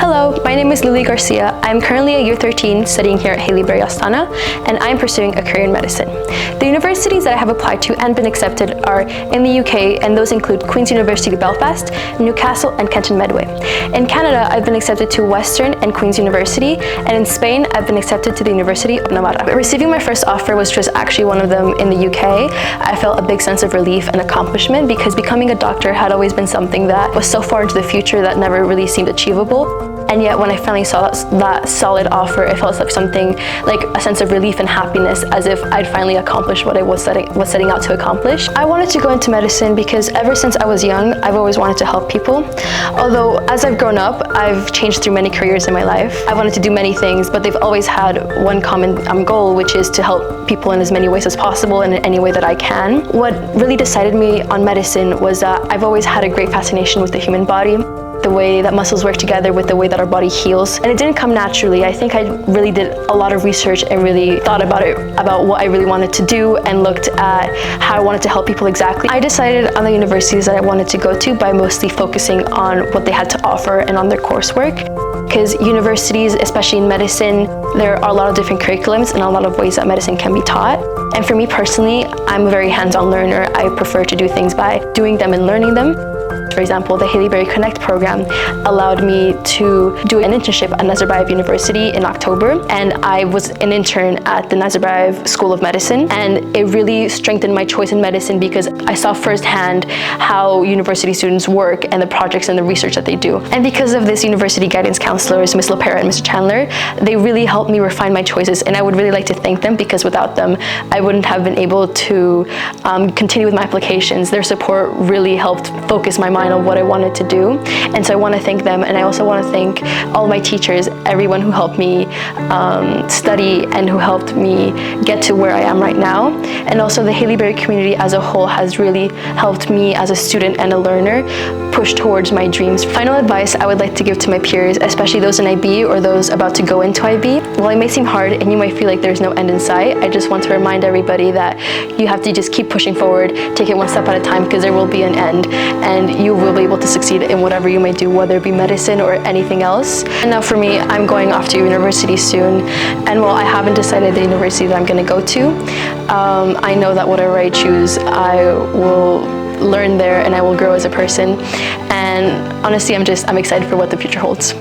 Hello, my name is Luly Garcia. I'm currently a year 13 studying here at Haileybury Astana, and I'm pursuing a career in medicine. The universities that I have applied to and been accepted are in the UK, and those include Queen's University Belfast, Newcastle, and Kenton Medway. In Canada, I've been accepted to Western and Queen's University, and in Spain, I've been accepted to the University of Navarra. Receiving my first offer was just actually one of them in the UK. I felt a big sense of relief and accomplishment because becoming a doctor had always been something that was so far into the future that never really seemed achievable. And yet when I finally saw that solid offer, it felt like something like a sense of relief and happiness, as if I'd finally accomplished what I was setting out to accomplish. I wanted to go into medicine because ever since I was young, I've always wanted to help people. Although as I've grown up, I've changed through many careers in my life. I wanted to do many things, but they've always had one common goal, which is to help people in as many ways as possible and in any way that I can. What really decided me on medicine was that I've always had a great fascination with the human body, the way that muscles work together with the way that our body heals. And it didn't come naturally. I think I really did a lot of research and really thought about what I really wanted to do and looked at how I wanted to help people exactly. I decided on the universities that I wanted to go to by mostly focusing on what they had to offer and on their coursework. Because universities, especially in medicine, there are a lot of different curriculums and a lot of ways that medicine can be taught. And for me personally, I'm a very hands-on learner. I prefer to do things by doing them and learning them. For example, the Haileybury Connect program allowed me to do an internship at Nazarbayev University in October, and I was an intern at the Nazarbayev School of Medicine, and it really strengthened my choice in medicine because I saw firsthand how university students work and the projects and the research that they do. And because of this university guidance counselors, Ms. LaPera and Mr. Chandler, they really helped me refine my choices, and I would really like to thank them because without them, I wouldn't have been able to continue with my applications. Their support really helped focus my mind on what I wanted to do, and so I want to thank them. And I also want to thank all my teachers, everyone who helped me study and who helped me get to where I am right now. And also the Haileybury community as a whole has really helped me as a student and a learner push towards my dreams. Final advice I would like to give to my peers, especially those in IB or those about to go into IB. While it may seem hard and you might feel like there's no end in sight, I just want to remind everybody that you have to just keep pushing forward, take it one step at a time, because there will be an end, and you will be able to succeed in whatever you may do, whether it be medicine or anything else. And now for me, I'm going off to university soon, and while I haven't decided the university that I'm going to go to, I know that whatever I choose, I will learn there and I will grow as a person. And honestly, I'm excited for what the future holds.